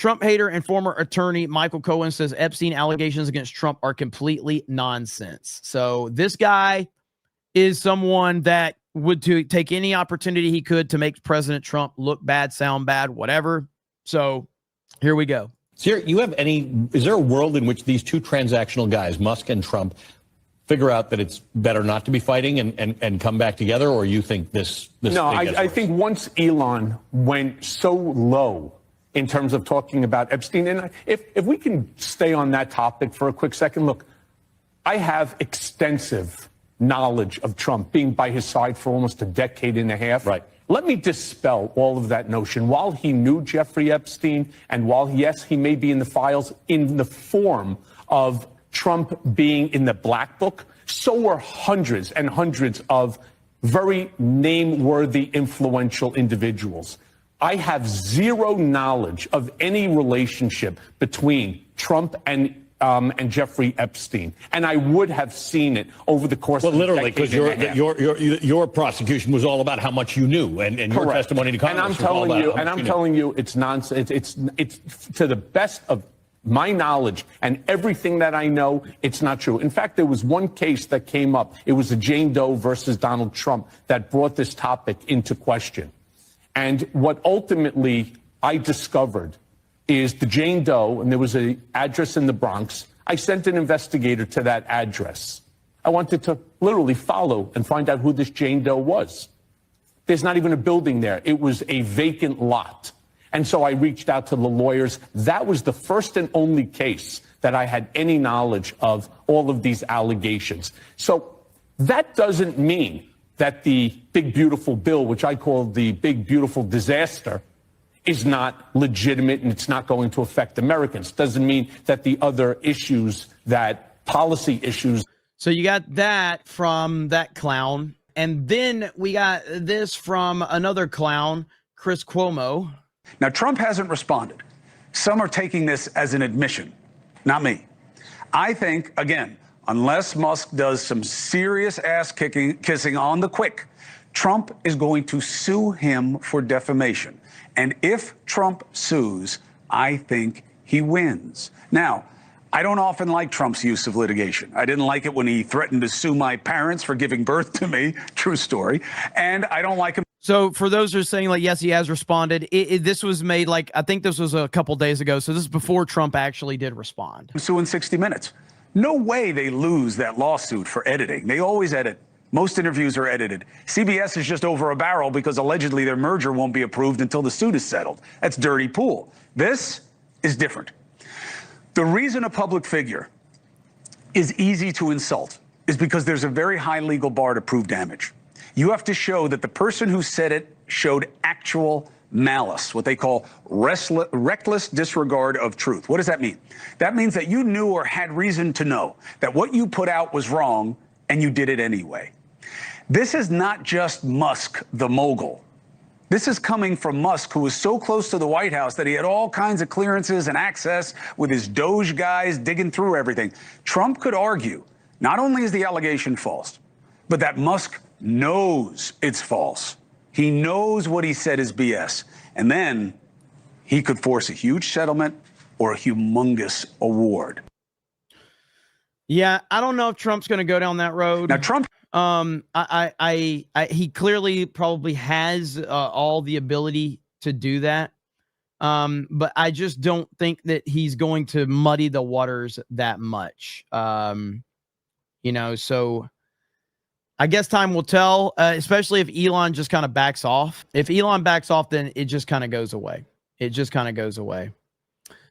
Trump hater and former attorney Michael Cohen says Epstein allegations against Trump are completely nonsense. So this guy is someone that would take any opportunity he could to make President Trump look bad, sound bad, whatever. So here we go. So is there a world in which these two transactional guys, Musk and Trump, figure out that it's better not to be fighting and come back together, or you think this No, I think once Elon went so low in terms of talking about Epstein, and if we can stay on that topic for a quick second, look, I have extensive knowledge of Trump, being by his side for almost a decade and a half. Right. Let me dispel all of that notion. While he knew Jeffrey Epstein, and while, yes, he may be in the files in the form of Trump being in the black book, so were hundreds and hundreds of very name-worthy, influential individuals. I have zero knowledge of any relationship between Trump and Jeffrey Epstein, and I would have seen it over the course of literally, because your prosecution was all about how much you knew, and your testimony to Congress was all about how much you knew. Telling you, it's nonsense. It's to the best of my knowledge and everything that I know, it's not true. In fact, there was one case that came up. It was a Jane Doe versus Donald Trump that brought this topic into question. And what ultimately I discovered is the Jane Doe, and there was an address in the Bronx. I sent an investigator to that address. I wanted to literally follow and find out who this Jane Doe was. There's not even a building there. It was a vacant lot. And so I reached out to the lawyers. That was the first and only case that I had any knowledge of all of these allegations. So that doesn't mean that the big, beautiful bill, which I call the big, beautiful disaster, is not legitimate and it's not going to affect Americans. Doesn't mean that the other issues, that policy issues. So you got that from that clown. And then we got this from another clown, Chris Cuomo. Now, Trump hasn't responded. Some are taking this as an admission, not me. I think, again, unless Musk does some serious ass-kissing on the quick, Trump is going to sue him for defamation. And if Trump sues, I think he wins. Now, I don't often like Trump's use of litigation. I didn't like it when he threatened to sue my parents for giving birth to me. True story. And I don't like him. So for those who are saying, like, yes, he has responded, this was made, like, I think this was a couple days ago. So this is before Trump actually did respond. Sue in 60 Minutes. No way they lose that lawsuit for editing. They always edit. Most interviews are edited. CBS is just over a barrel because allegedly their merger won't be approved until the suit is settled. That's dirty pool. This is different. The reason a public figure is easy to insult is because there's a very high legal bar to prove damage. You have to show that the person who said it showed actual malice, what they call reckless disregard of truth. What does that mean? That means that you knew or had reason to know that what you put out was wrong and you did it anyway. This is not just Musk, the mogul. This is coming from Musk, who was so close to the White House that he had all kinds of clearances and access with his Doge guys digging through everything. Trump could argue not only is the allegation false, but that Musk knows it's false. He knows what he said is BS. And then he could force a huge settlement or a humongous award. Yeah, I don't know if Trump's going to go down that road. Now, Trump, he clearly probably has all the ability to do that. But I just don't think that he's going to muddy the waters that much. You know, so I guess time will tell, especially if Elon just kind of backs off. If Elon backs off, then it just kind of goes away. It just kind of goes away.